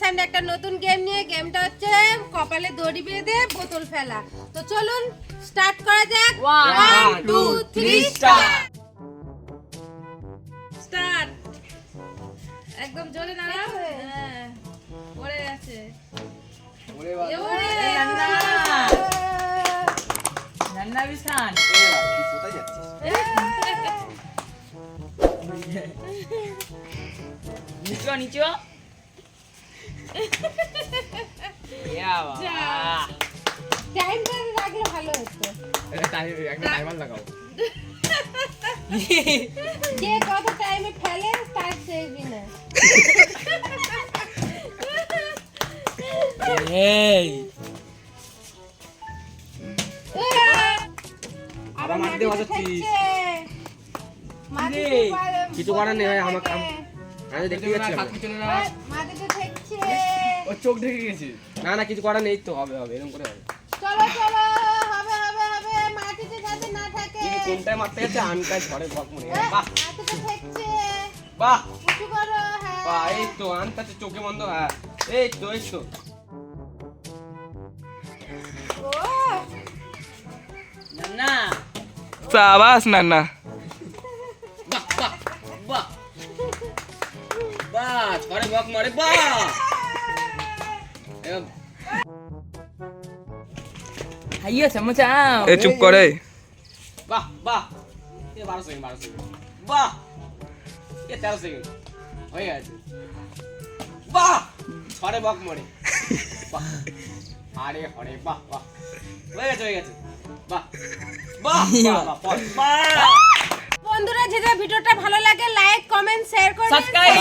সামনে একটা নতুন গেম নিয়ে। গেমটা হচ্ছে কপালে দড়ি বেঁধে বোতল ফেলা। তো চলুন স্টার্ট করা যাক। 1 2 3 স্টার্ট। স্টার্ট। একদম জোরে নাড়াও। হ্যাঁ পড়ে আছে। ওরে বাবা ওরে নান্না নান্না বিশান এ ভাই তুই কোথায় যাচ্ছিস? নিচো নিচো টাইম ধরে রাখলে ভালো হতো। একটা টাইমার লাগাও। যে কত টাইমে ফেলে তার সেই বিনা। এই আবার মাটিতে বসাচ্ছিস। মাটিতে কিছু করার নেই ভাই, আমাকে আমি দেখতে পাচ্ছি না। মাটিতে ঠেকছে। ও চোখ ঢেকে গেছে। না না কিছু করার নেই তো, হবে হবে এরকম করে হবে। চলো চলো হবে হবে হবে মাটিতে যাতে না থাকে। কি কোনটায় মারতে গেছে আনটাই ঝড়ে বক মনে বাহ বাহ মাটিতে ঠেকছে। বাহ উঁচু করো। হ্যাঁ বাহ এই তো আনটাতে চোখে বন্ধ। হ্যাঁ এই তো এই তো ও নান্না সাবাস নান্না। বাহ বাহ বাহ বাহ ঝড়ে বক মারে বাহ। হাইয়া সমচাও এ চুপ করে। বাহ বাহ এ 12 সেকেন্ড 12 সেকেন্ড বাহ এ 13 সেকেন্ড হয়ে গেছে। বাহ ছড়ে বক মরে বাহ আরে হরে বাহ বাহ হয়ে গেছে বাহ বাহ বাহ বাহ বাহ। বন্ধুরা যদি ভিডিওটা ভালো লাগে লাইক কমেন্ট শেয়ার করে সাবস্ক্রাইব